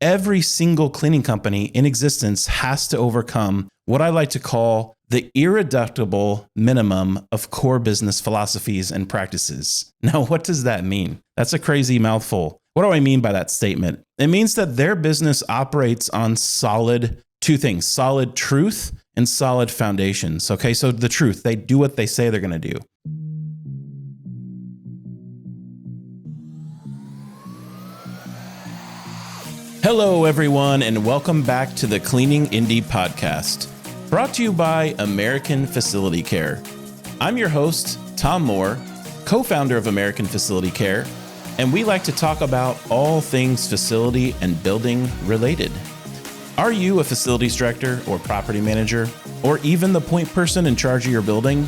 every single cleaning company in existence has to overcome what I like to call the irreducible minimum of core business philosophies and practices. Now, what does that mean? That's a crazy mouthful. What do I mean by that statement? It means that their business operates on two things, solid truth and solid foundations. Okay, so the truth, they do what they say they're going to do. Hello, everyone, and welcome back to the Cleaning Indy Podcast, brought to you by American Facility Care. I'm your host, Tom Moore, co-founder of American Facility Care, and we like to talk about all things facility and building related. Are you a facilities director or property manager, or even the point person in charge of your building?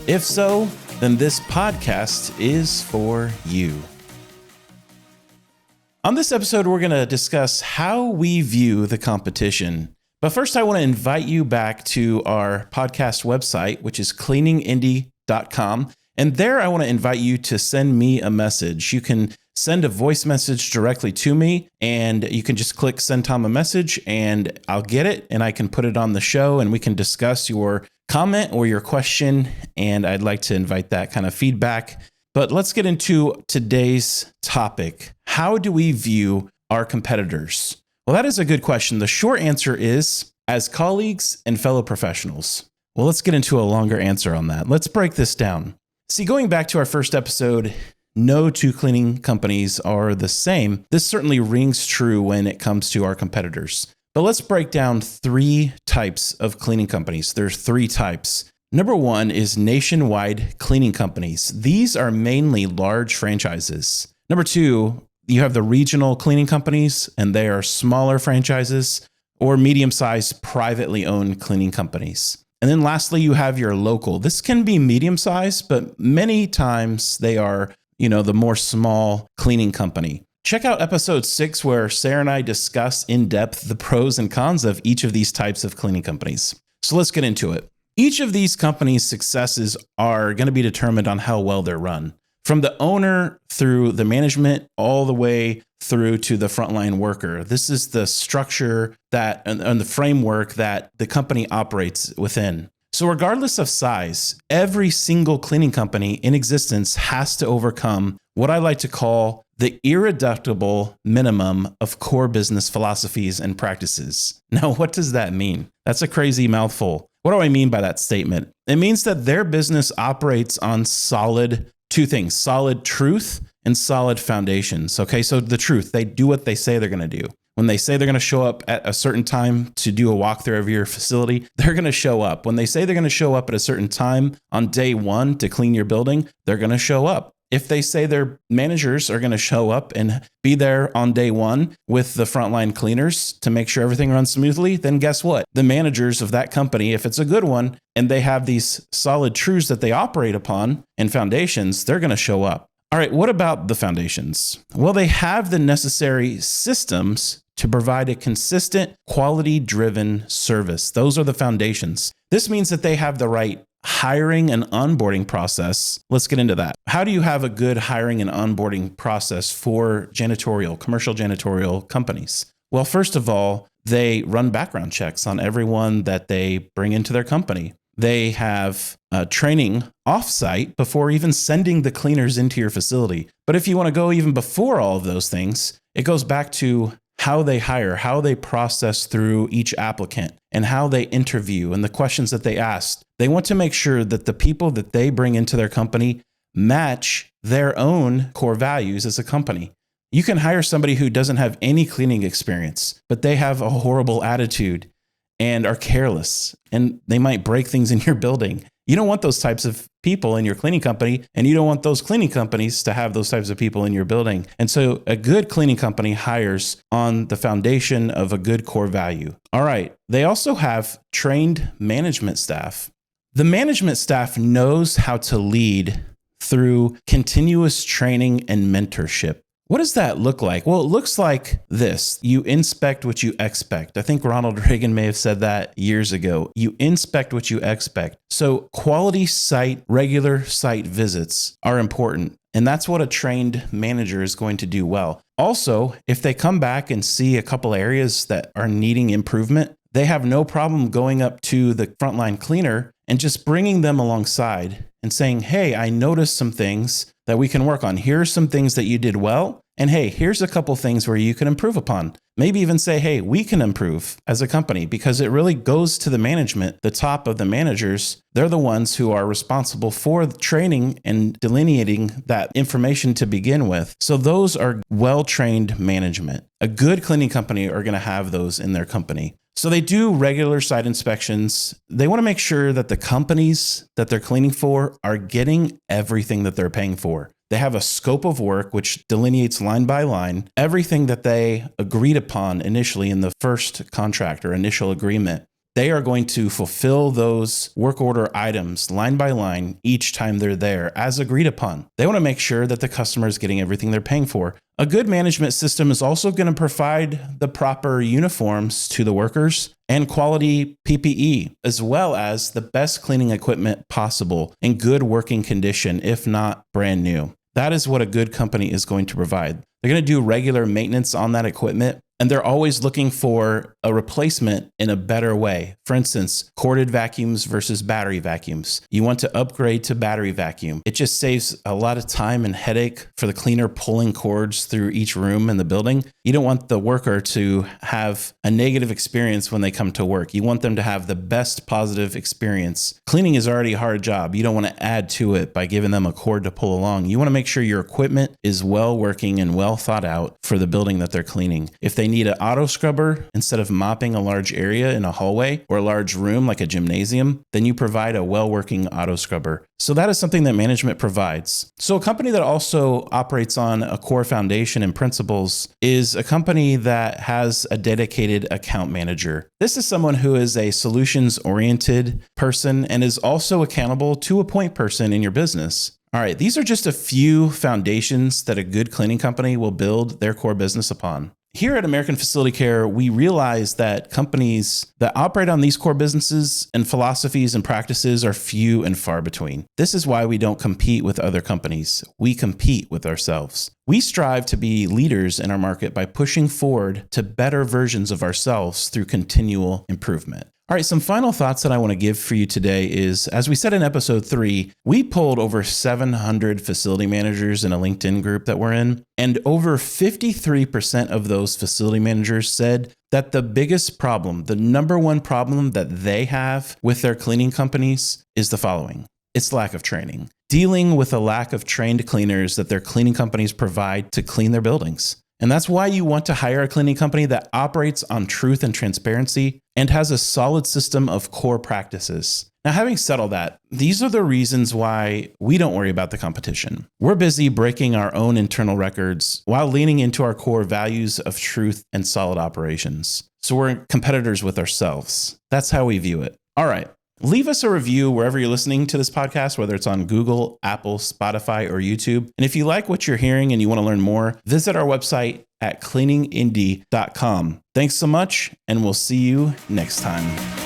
If so, then this podcast is for you. On this episode, we're going to discuss how we view the competition. But first, I want to invite you back to our podcast website, which is cleaningindy.com. And there, I want to invite you to send me a message. You can send a voice message directly to me, and you can just click send Tom a message, and I'll get it, and I can put it on the show, and we can discuss your comment or your question. And I'd like to invite that kind of feedback. But let's get into today's topic. How do we view our competitors? Well, that is a good question. The short answer is as colleagues and fellow professionals. Well, let's get into a longer answer on that. Let's break this down. See, going back to our first episode, no two cleaning companies are the same. This certainly rings true when it comes to our competitors. But let's break down three types of cleaning companies. There's three types. Number one is nationwide cleaning companies. These are mainly large franchises. Number two, you have the regional cleaning companies, and they are smaller franchises or medium-sized privately owned cleaning companies. And then lastly, you have your local. This can be medium-sized, but many times they are, the more small cleaning company. Check out episode 6 where Sarah and I discuss in depth the pros and cons of each of these types of cleaning companies. So let's get into it. Each of these companies' successes are going to be determined on how well they're run. From the owner through the management, all the way through to the frontline worker. This is the structure and the framework that the company operates within. So regardless of size, every single cleaning company in existence has to overcome what I like to call the irreducible minimum of core business philosophies and practices. Now, what does that mean? That's a crazy mouthful. What do I mean by that statement? It means that their business operates on two things, solid truth and solid foundations. Okay, so the truth, they do what they say they're going to do. When they say they're going to show up at a certain time to do a walkthrough of your facility, they're going to show up. When they say they're going to show up at a certain time on day one to clean your building, they're going to show up. If they say their managers are going to show up and be there on day one with the frontline cleaners to make sure everything runs smoothly, then guess what? The managers of that company, if it's a good one, and they have these solid truths that they operate upon and foundations, they're going to show up. All right, what about the foundations? Well, they have the necessary systems to provide a consistent, quality-driven service. Those are the foundations. This means that they have the right hiring and onboarding process. Let's get into that. How do you have a good hiring and onboarding process for commercial janitorial companies? Well, first of all, they run background checks on everyone that they bring into their company. They have training offsite before even sending the cleaners into your facility. But if you want to go even before all of those things, it goes back to how they hire, how they process through each applicant, and how they interview and the questions that they ask. They want to make sure that the people that they bring into their company match their own core values as a company. You can hire somebody who doesn't have any cleaning experience, but they have a horrible attitude and are careless, and they might break things in your building. You don't want those types of people in your cleaning company, and you don't want those cleaning companies to have those types of people in your building. And so a good cleaning company hires on the foundation of a good core value. All right. They also have trained management staff. The management staff knows how to lead through continuous training and mentorship. What does that look like? Well, it looks like this. You inspect what you expect. I think Ronald Reagan may have said that years ago. You inspect what you expect. So quality site, regular site visits are important. And that's what a trained manager is going to do well. Also, if they come back and see a couple areas that are needing improvement, they have no problem going up to the frontline cleaner and just bringing them alongside and saying, hey, I noticed some things that we can work on. Here are some things that you did well. And hey, here's a couple things where you can improve upon. Maybe even say, hey, we can improve as a company, because it really goes to the management, the top of the managers. They're the ones who are responsible for training and delineating that information to begin with. So those are well-trained management. A good cleaning company are going to have those in their company. So they do regular site inspections. They want to make sure that the companies that they're cleaning for are getting everything that they're paying for. They have a scope of work which delineates line by line everything that they agreed upon initially in the first contract or initial agreement. They are going to fulfill those work order items line by line each time they're there as agreed upon. They want to make sure that the customer is getting everything they're paying for. A good management system is also going to provide the proper uniforms to the workers and quality PPE, as well as the best cleaning equipment possible in good working condition, if not brand new. That is what a good company is going to provide. They're going to do regular maintenance on that equipment, and they're always looking for a replacement in a better way. For instance, corded vacuums versus battery vacuums. You want to upgrade to battery vacuum. It just saves a lot of time and headache for the cleaner pulling cords through each room in the building. You don't want the worker to have a negative experience when they come to work. You want them to have the best positive experience. Cleaning is already a hard job. You don't want to add to it by giving them a cord to pull along. You want to make sure your equipment is well working and well thought out for the building that they're cleaning. If they need an auto scrubber instead of mopping a large area in a hallway or a large room like a gymnasium, then you provide a well-working auto scrubber. So that is something that management provides. So a company that also operates on a core foundation and principles is a company that has a dedicated account manager. This is someone who is a solutions-oriented person and is also accountable to a point person in your business. All right, these are just a few foundations that a good cleaning company will build their core business upon. Here at American Facility Care, we realize that companies that operate on these core businesses and philosophies and practices are few and far between. This is why we don't compete with other companies. We compete with ourselves. We strive to be leaders in our market by pushing forward to better versions of ourselves through continual improvement. All right, some final thoughts that I want to give for you today is, as we said in episode 3, we polled over 700 facility managers in a LinkedIn group that we're in, and over 53% of those facility managers said that the biggest problem, the number one problem that they have with their cleaning companies is the following. It's lack of training. Dealing with a lack of trained cleaners that their cleaning companies provide to clean their buildings. And that's why you want to hire a cleaning company that operates on truth and transparency and has a solid system of core practices. Now, having said all that, these are the reasons why we don't worry about the competition. We're busy breaking our own internal records while leaning into our core values of truth and solid operations. So we're competitors with ourselves. That's how we view it. All right. Leave us a review wherever you're listening to this podcast, whether it's on Google, Apple, Spotify, or YouTube. And if you like what you're hearing and you want to learn more, visit our website at cleaningindy.com. Thanks so much, and we'll see you next time.